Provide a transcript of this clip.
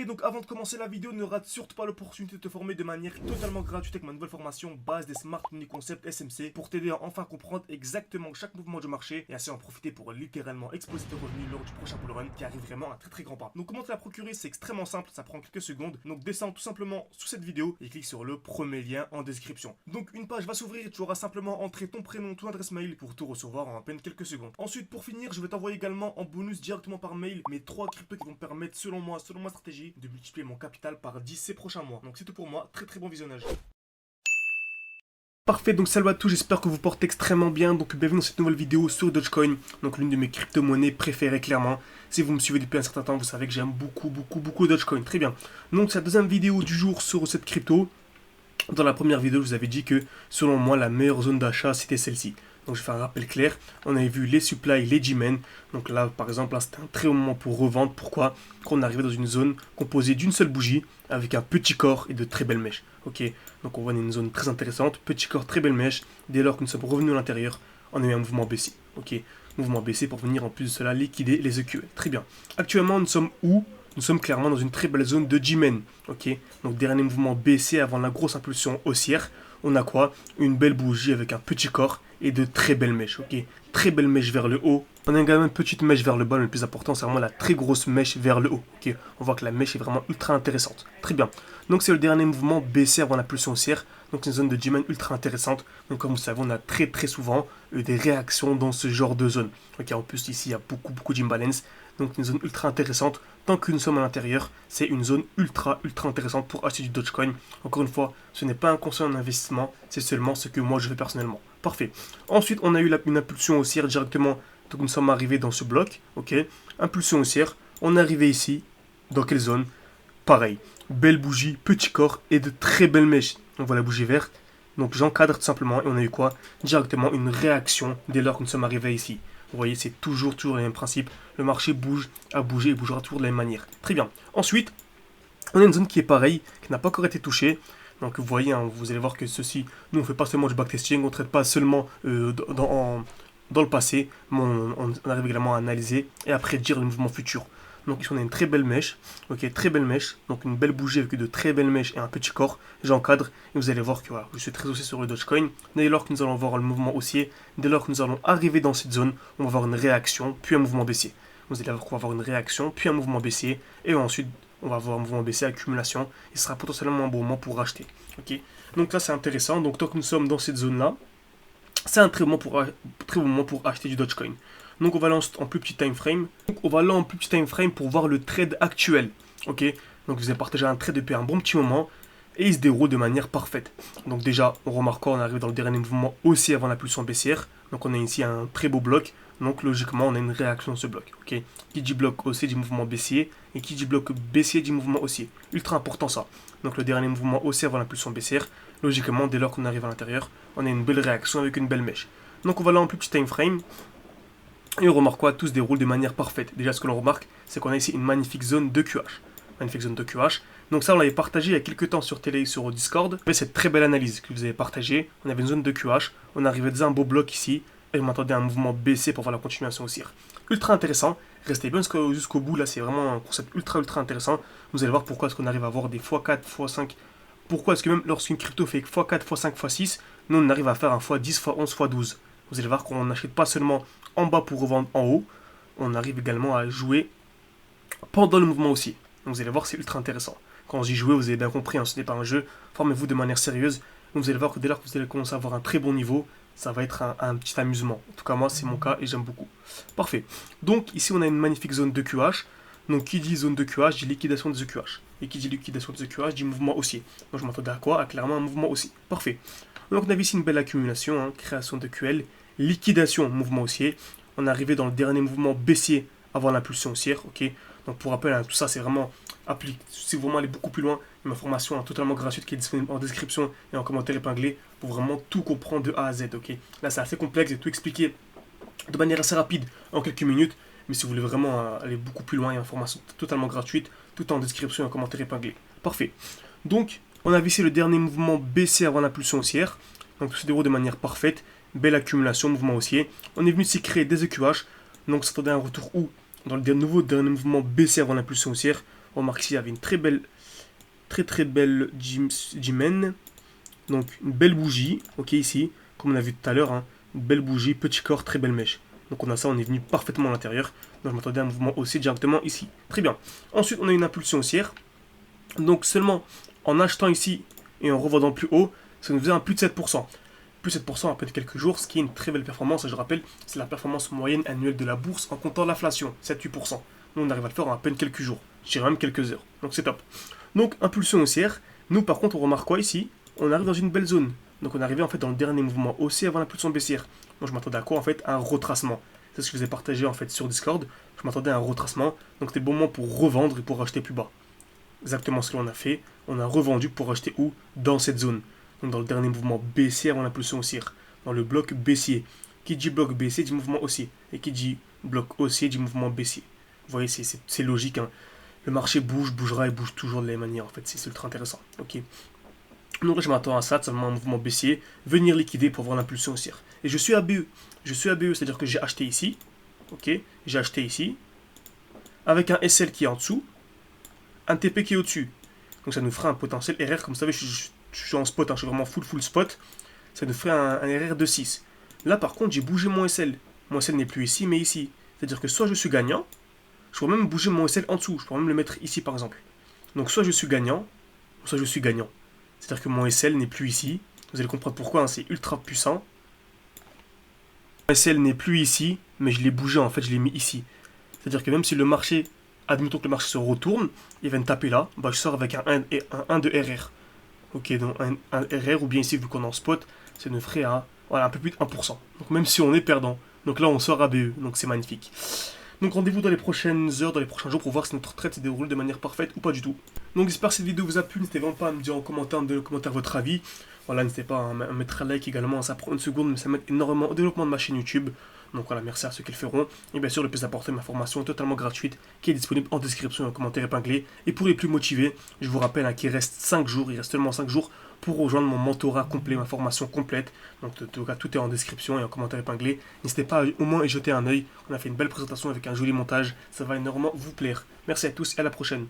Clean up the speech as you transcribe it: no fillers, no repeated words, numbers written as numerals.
Et donc avant de commencer la vidéo, ne rate surtout pas l'opportunité de te former de manière totalement gratuite avec ma nouvelle formation base des Smart Money Concept SMC pour t'aider à enfin comprendre exactement chaque mouvement du marché et ainsi en profiter pour littéralement exploser tes revenus lors du prochain bull run qui arrive vraiment à très grand pas. Donc comment te la procurer, c'est extrêmement simple, ça prend quelques secondes. Donc descends tout simplement sous cette vidéo et clique sur le premier lien en description. Donc une page va s'ouvrir et tu auras simplement entré ton prénom, ton adresse mail pour tout recevoir en à peine quelques secondes. Ensuite pour finir, je vais t'envoyer également en bonus directement par mail mes 3 cryptos qui vont te permettre selon ma stratégie de multiplier mon capital par 10 ces prochains mois. Donc c'est tout pour moi, très bon visionnage. Parfait, donc salut à tous, j'espère que vous portez extrêmement bien. Donc bienvenue dans cette nouvelle vidéo sur Dogecoin, donc l'une de mes crypto-monnaies préférées clairement. Si vous me suivez depuis un certain temps, vous savez que j'aime beaucoup Dogecoin. Très bien. Donc c'est la deuxième vidéo du jour sur cette crypto. Dans la première vidéo, je vous avais dit que selon moi, la meilleure zone d'achat c'était celle-ci. Donc je vais faire un rappel clair. On avait vu les supply, les G-Men. Donc là, par exemple, là, c'était un très bon moment pour revendre. Pourquoi? Qu'on arrivait dans une zone composée d'une seule bougie avec un petit corps et de très belles mèches. Ok, donc on voit une zone très intéressante. Petit corps, très belle mèche. Dès lors que nous sommes revenus à l'intérieur, on a eu un mouvement baissier. Ok, mouvement baissier pour venir en plus de cela liquider les EQL. Très bien. Actuellement, nous sommes où? Nous sommes clairement dans une très belle zone de G-Men. Ok, donc dernier mouvement baissier avant la grosse impulsion haussière. On a quoi? Une belle bougie avec un petit corps et de très belles mèches, ok? Très belle mèche vers le haut. On a également une petite mèche vers le bas, mais le plus important, c'est vraiment la très grosse mèche vers le haut, ok? On voit que la mèche est vraiment ultra intéressante. Très bien. Donc c'est le dernier mouvement baissier avant la pulsion haussière. Donc c'est une zone de G-Man ultra intéressante. Donc comme vous savez, on a très souvent des réactions dans ce genre de zone. Ok, en plus ici, il y a beaucoup d'imbalance. Donc une zone ultra intéressante. Tant que nous sommes à l'intérieur, c'est une zone ultra intéressante pour acheter du Dogecoin. Encore une fois, ce n'est pas un conseil en investissement, c'est seulement ce que moi je fais personnellement. Parfait. Ensuite, on a eu une impulsion haussière directement. Donc nous sommes arrivés dans ce bloc. Ok. Impulsion haussière. On est arrivé ici. Dans quelle zone? Pareil. Belle bougie, petit corps et de très belles mèches. On voit la bougie verte. Donc j'encadre tout simplement et on a eu quoi? Directement une réaction dès lors que nous sommes arrivés ici. Vous voyez, c'est toujours le même principe. Le marché bouge, a bougé et bougera toujours de la même manière. Très bien. Ensuite, on a une zone qui est pareille, qui n'a pas encore été touchée. Donc vous voyez, hein, vous allez voir que ceci, nous on ne fait pas seulement du backtesting, on ne traite pas seulement dans le passé, mais on arrive également à analyser et à prédire le mouvement futur. Donc ici on a une très belle mèche, ok, très belle mèche, donc une belle bougie avec de très belles mèches et un petit corps, j'encadre, et vous allez voir que voilà, je suis très haussier sur le Dogecoin. Dès lors que nous allons voir le mouvement haussier, dès lors que nous allons arriver dans cette zone, on va avoir une réaction, puis un mouvement baissier. Vous allez voir qu'on va avoir une réaction, puis un mouvement baissier, et ensuite on va avoir un mouvement baissier, accumulation, et ce sera potentiellement un bon moment pour racheter. Ok, donc là c'est intéressant, donc tant que nous sommes dans cette zone-là, c'est un très bon moment pour acheter du Dogecoin. Donc on va aller en plus petit time frame. Donc on va aller en plus petit time frame pour voir le trade actuel. Ok. Donc je vous ai partagé un trade depuis un bon petit moment et il se déroule de manière parfaite. Donc déjà on remarque qu'on arrive dans le dernier mouvement aussi avant la pulsion baissière. Donc on a ici un très beau bloc. Donc logiquement on a une réaction de ce bloc. Ok. Qui dit bloc haussier dit mouvement baissier et qui dit bloc baissier dit mouvement haussier. Ultra important ça. Donc le dernier mouvement haussier avant la pulsion baissière. Logiquement dès lors qu'on arrive à l'intérieur, on a une belle réaction avec une belle mèche. Donc on va aller en plus petit time frame. Et on remarque quoi? Tout se déroule de manière parfaite. Déjà, ce que l'on remarque, c'est qu'on a ici une magnifique zone de QH. Magnifique zone de QH. Donc ça, on l'avait partagé il y a quelques temps sur sur Discord. Mais cette très belle analyse que vous avez partagée, on avait une zone de QH. On arrivait déjà un beau bloc ici. Et je m'attendais à un mouvement baissé pour voir la continuation haussière. Ultra intéressant. Restez bien jusqu'au bout. Là, c'est vraiment un concept ultra intéressant. Vous allez voir pourquoi est-ce qu'on arrive à avoir des x4, x5. Pourquoi est-ce que même lorsqu'une crypto fait x4, x5, x6, nous, on arrive à faire un x10, x11, x12. Vous allez voir qu'on n'achète pas seulement en bas pour revendre en haut, on arrive également à jouer pendant le mouvement aussi. Donc vous allez voir, c'est ultra intéressant. Quand j'y joue, vous avez bien compris, hein, ce n'est pas un jeu, formez-vous de manière sérieuse. Donc vous allez voir que dès lors que vous allez commencer à avoir un très bon niveau, ça va être un petit amusement. En tout cas, moi, c'est mon cas et j'aime beaucoup. Parfait. Donc ici, on a une magnifique zone de QH. Donc qui dit zone de QH dit liquidation des EQH. Et qui dit liquidation des EQH dit mouvement haussier. Donc je m'attendais à quoi? À clairement un mouvement haussier. Parfait. Donc on avait ici une belle accumulation, hein, création de QL, liquidation, mouvement haussier. On est arrivé dans le dernier mouvement baissier avant l'impulsion haussière. Ok. Donc pour rappel, hein, tout ça c'est vraiment appliqué. Si vous voulez aller beaucoup plus loin, il y a une formation totalement gratuite qui est disponible en description et en commentaire épinglé pour vraiment tout comprendre de A à Z. Ok. Là c'est assez complexe et tout expliqué de manière assez rapide en quelques minutes. Mais si vous voulez vraiment aller beaucoup plus loin, il y a une formation totalement gratuite, tout en description et en commentaire épinglé. Parfait. Donc, on a vu ici le dernier mouvement baissier avant l'impulsion haussière. Donc, tout se déroule de manière parfaite. Belle accumulation, mouvement haussier. On est venu ici créer des EQH. Donc, ça attendait un retour où? Dans le dernier mouvement baissier avant l'impulsion haussière. On remarque ici, il y avait une très belle Jimen. Donc une belle bougie, ok ici, comme on a vu tout à l'heure, hein, une belle bougie, petit corps, très belle mèche. Donc on a ça, on est venu parfaitement à l'intérieur. Donc je m'attendais à un mouvement haussier directement ici. Très bien. Ensuite on a une impulsion haussière. Donc seulement en achetant ici et en revendant plus haut, ça nous faisait un plus de 7%. Plus 7% après quelques jours, ce qui est une très belle performance. Et je rappelle, c'est la performance moyenne annuelle de la bourse en comptant l'inflation, 7-8%. Nous on arrive à le faire en à peine quelques jours, je dirais même quelques heures. Donc c'est top. Donc impulsion haussière. Nous par contre on remarque quoi ici? On arrive dans une belle zone. Donc on est arrivé en fait dans le dernier mouvement haussier avant l'impulsion baissière. Moi je m'attendais à quoi en fait? À un retracement. C'est ce que je vous ai partagé en fait sur Discord. Je m'attendais à un retracement. Donc c'était le bon moment pour revendre et pour acheter plus bas. Exactement ce que l'on a fait. On a revendu pour acheter où? Dans cette zone. Donc dans le dernier mouvement baissier avant l'impulsion haussière. Dans le bloc baissier. Qui dit bloc baissier dit mouvement haussier. Et qui dit bloc haussier dit mouvement baissier. Vous voyez, c'est logique. Hein. Le marché bouge, bougera et bouge toujours de la même manière en fait. C'est ultra intéressant. Ok. Donc là, je m'attends à ça, seulement un mouvement baissier, venir liquider pour voir l'impulsion haussière. Et je suis ABE. Je suis ABE, c'est-à-dire que j'ai acheté ici. Ok, j'ai acheté ici. Avec un SL qui est en dessous. Un TP qui est au-dessus. Donc ça nous fera un potentiel RR. Comme vous savez, je suis en spot, hein, je suis vraiment full spot. Ça nous ferait un RR de 6. Là, par contre, j'ai bougé mon SL. Mon SL n'est plus ici, mais ici. C'est-à-dire que soit je suis gagnant, je pourrais même bouger mon SL en dessous. Je pourrais même le mettre ici, par exemple. Donc soit je suis gagnant, soit je suis gagnant. C'est-à-dire que mon SL n'est plus ici. Vous allez comprendre pourquoi, hein, c'est ultra puissant. Mon SL n'est plus ici, mais je l'ai bougé en fait, je l'ai mis ici. C'est-à-dire que même si le marché, admettons que le marché se retourne, il va me taper là, bah, je sors avec un 1 de RR. Ok, donc un RR, ou bien ici, vu qu'on est en spot, ça nous ferait voilà, un peu plus de 1%. Donc même si on est perdant. Donc là, on sort à BE, donc c'est magnifique. Donc rendez-vous dans les prochaines heures, dans les prochains jours pour voir si notre trade se déroule de manière parfaite ou pas du tout. Donc j'espère que cette vidéo vous a plu, n'hésitez vraiment pas à me dire en commentaire votre avis. Voilà, n'hésitez pas à mettre un like également, ça prend une seconde mais ça m'aide énormément au développement de ma chaîne YouTube. Donc voilà, merci à ceux qui le feront. Et bien sûr, le plus important, ma formation totalement gratuite qui est disponible en description et en commentaire épinglé. Et pour les plus motivés, je vous rappelle qu'il reste 5 jours, il reste seulement 5 jours pour rejoindre mon mentorat complet, ma formation complète. Donc en tout cas, tout est en description et en commentaire épinglé. N'hésitez pas à au moins y jeter un œil. On a fait une belle présentation avec un joli montage. Ça va énormément vous plaire. Merci à tous et à la prochaine.